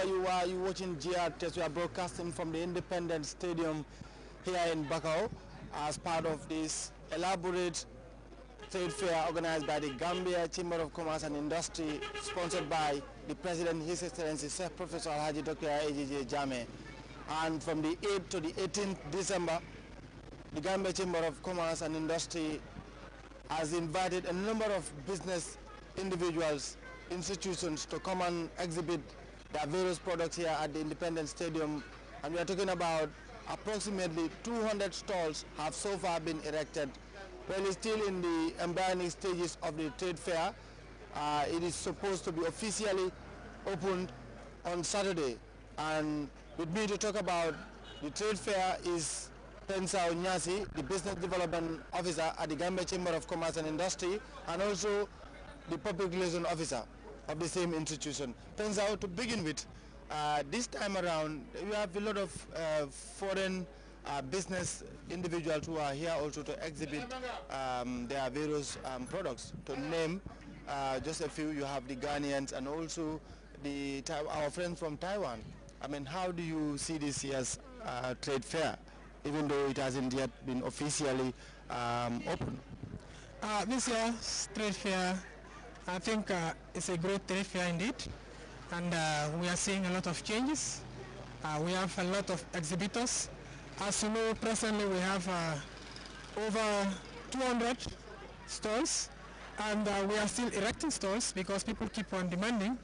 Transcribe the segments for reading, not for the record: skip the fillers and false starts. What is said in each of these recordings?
wherever you are, you're watching Grts. We are broadcasting from the Independence Stadium here in Bakau as part of this elaborate trade fair organized by the Gambia Chamber of Commerce and Industry, sponsored by the President, His Excellency Sir Professor Alhaji Dr. AJJ Jame. And from the 8th to the 18th December, the Gambia Chamber of Commerce and Industry has invited a number of business individuals, institutions to come and exhibit their various products here at the Independence Stadium. And we are talking about approximately 200 stalls have so far been erected. Well, it's still in the embryonic stages of the trade fair. It is supposed to be officially opened on Saturday. And with me to talk about the trade fair is Pensao Nyasi, the Business Development Officer at the Gambia Chamber of Commerce and Industry, and also the Public Relations Officer of the same institution. Pensao, to begin with, this time around, we have a lot of foreign business individuals who are here also to exhibit their various products. To name just a few, you have the Ghanaians and also our friends from Taiwan. I mean, how do you see this year's trade fair, even though it hasn't yet been officially open? This year's trade fair, I think it's a great trade fair indeed, and we are seeing a lot of changes. We have a lot of exhibitors. As you know, presently we have over 200 stalls, and we are still erecting stalls because people keep on demanding,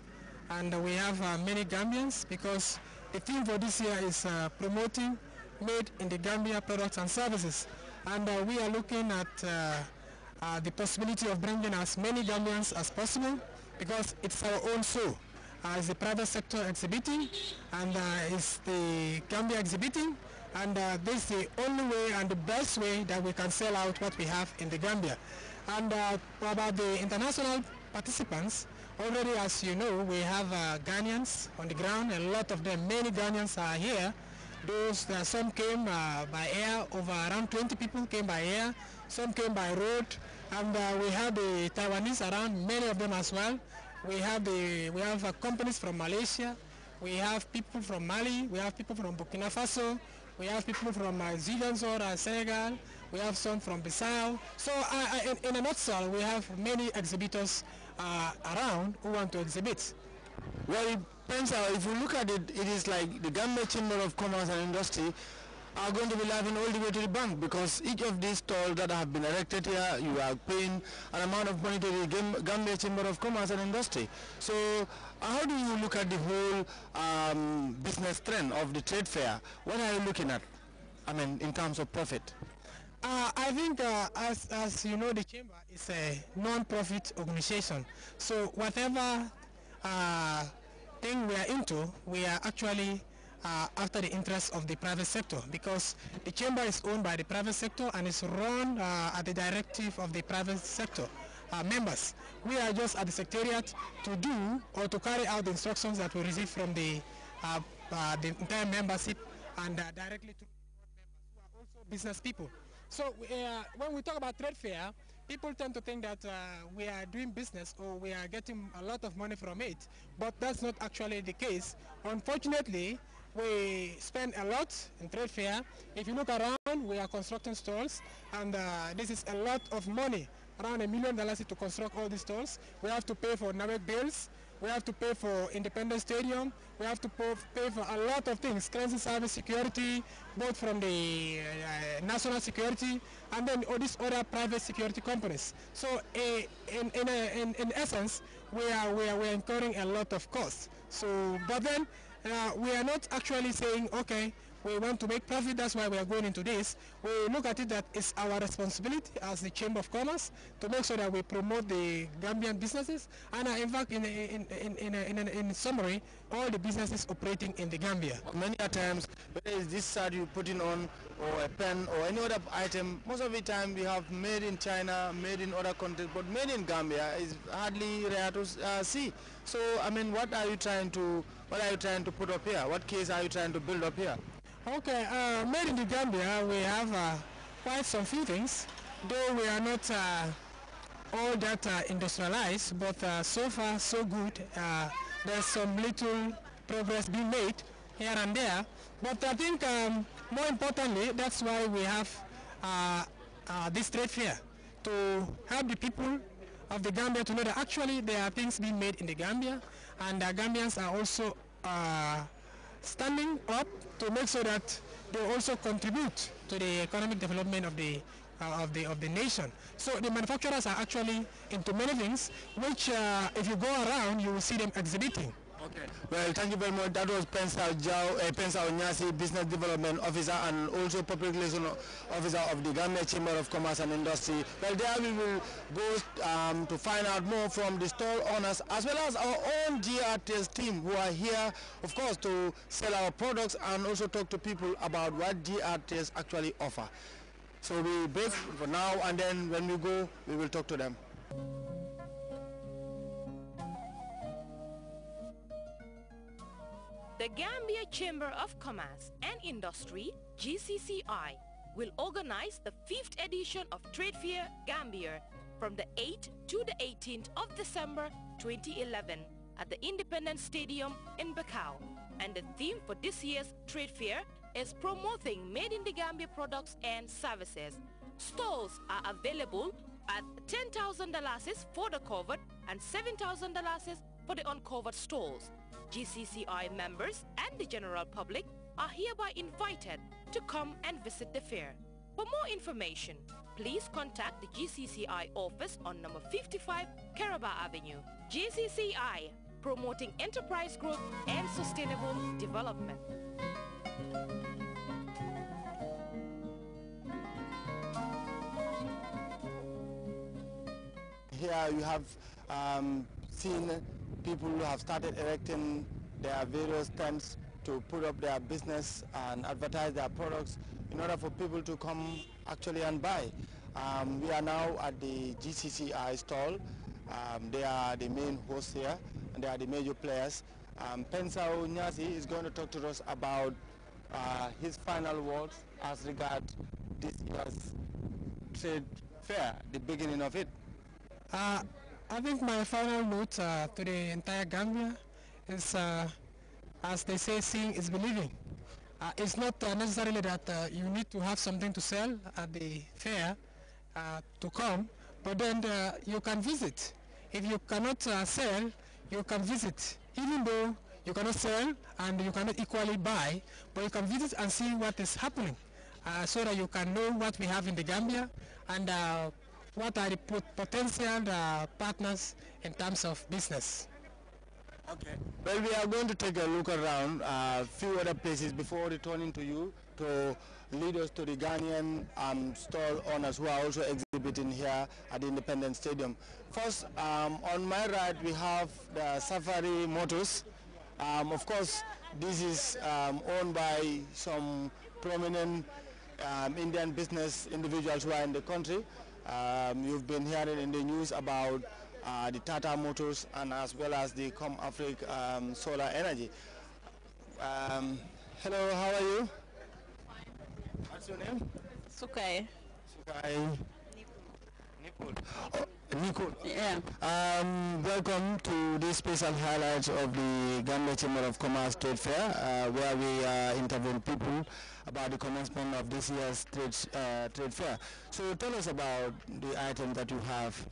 and we have many Gambians because the theme for this year is promoting made in the Gambia products and services, and we are looking at the possibility of bringing as many Gambians as possible because it's our own show. It's the private sector exhibiting, and it's the Gambia exhibiting, and this is the only way and the best way that we can sell out what we have in the Gambia. And about the international participants, already, as you know, we have Ghanaians on the ground. A lot of them, many Ghanaians are here. Some came by air, over around 20 people came by air. Some came by road, and we have the Taiwanese around, many of them as well. We have companies from Malaysia. We have people from Mali. We have people from Burkina Faso. We have people from Ziganzor, Senegal. We have some from Bissau. So in a nutshell, we have many exhibitors around who want to exhibit. Well, it depends. If you look at it, it is like the Gambia Chamber of Commerce and Industry are going to be laughing all the way to the bank, because each of these stalls that have been erected here, you are paying an amount of money to the Gambia Chamber of Commerce and Industry. So how do you look at the whole business trend of the trade fair? What are you looking at, I mean, in terms of profit? I think, as you know, the Chamber is a non-profit organization. So whatever thing we are into, we are actually after the interests of the private sector, because the Chamber is owned by the private sector and is run at the directive of the private sector members. We are just at the secretariat to do or to carry out the instructions that we receive from the entire membership and directly to members who are also business people. So when we talk about trade fair, people tend to think that we are doing business or we are getting a lot of money from it, but that's not actually the case. Unfortunately, we spend a lot in trade fair. If you look around, we are constructing stalls, and this is a lot of money, around $1 million to construct all these stalls. We have to pay for NABEC bills. We have to pay for Independence Stadium. We have to pay for a lot of things, cleansing service, security, both from the national security and then all these other private security companies. So in essence, we are incurring a lot of costs. So, but then we are not actually saying, okay, we want to make profit, that's why we are going into this. We look at it that it's our responsibility as the Chamber of Commerce to make sure that we promote the Gambian businesses, and in fact, in summary, all the businesses operating in the Gambia. Many times, whether it's this shirt you putting on, or a pen, or any other item, most of the time we have made in China, made in other countries, but made in Gambia is hardly rare to see. So, I mean, what are you trying to put up here? What case are you trying to build up here? Okay, made in the Gambia, we have quite some few things, though we are not all that industrialized, but so far so good. There's some little progress being made here and there. But I think more importantly, that's why we have this trade fair, to help the people of the Gambia to know that actually there are things being made in the Gambia, and Gambians are also standing up to make sure that they also contribute to the economic development of the nation. So the manufacturers are actually into many things, which if you go around, you will see them exhibiting. Okay. Well, thank you very much. That was Pensao Nyasi, Business Development Officer and also Public Relations Officer of the Gambia Chamber of Commerce and Industry. Well, there we will go to find out more from the stall owners as well as our own Grts team who are here, of course, to sell our products and also talk to people about what Grts actually offer. So we break for now, and then when we go, we will talk to them. The Gambia Chamber of Commerce and Industry, GCCI, will organize the 5th edition of Trade Fair Gambia from the 8th to the 18th of December 2011 at the Independence Stadium in Bakau. And the theme for this year's Trade Fair is promoting made in the Gambia products and services. Stalls are available at $10,000 for the covered and $7,000 for the uncovered stalls. GCCI members and the general public are hereby invited to come and visit the fair. For more information, please contact the GCCI office on number 55 Caraba Avenue. GCCI, promoting enterprise growth and sustainable development. Here you have seen people who have started erecting their various tents to put up their business and advertise their products in order for people to come actually and buy. We are now at the GCCI stall. They are the main hosts here and they are the major players. Pensao Nyasi is going to talk to us about his final words as regards this year's trade fair, the beginning of it. I think my final note to the entire Gambia is, as they say, seeing is believing. It's not necessarily that you need to have something to sell at the fair to come, but then you can visit. If you cannot sell, you can visit. Even though you cannot sell and you cannot equally buy, but you can visit and see what is happening so that you can know what we have in the Gambia and what are the potential partners in terms of business. Okay. Well, we are going to take a look around a few other places before returning to you to lead us to the Ghanaian stall owners who are also exhibiting here at the Independence Stadium. First, on my right, we have the Safari Motors. Of course, this is owned by some prominent Indian business individuals who are in the country. You've been hearing in the news about the Tata Motors and as well as the ComAfric Solar Energy. Hello, how are you? What's your name? Sukai. Sukai. Nipul. Oh, Nicole. Yeah. Welcome to this special highlight of the Gambia Chamber of Commerce Trade Fair, where we interview people about the commencement of this year's trade fair. So tell us about the items that you have.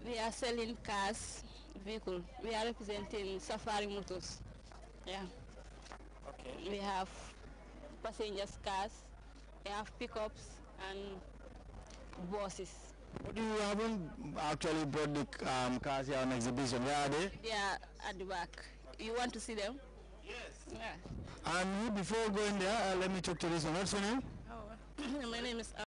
We are selling cars, vehicle. We are representing Safari Motors. Yeah. Okay. We have passengers cars, we have pickups and buses. But you haven't actually brought the cars here on exhibition. Where are they? They are at the back. You want to see them? Yes. Yeah. And before going there, let me talk to this one. What's your name? Oh. My name is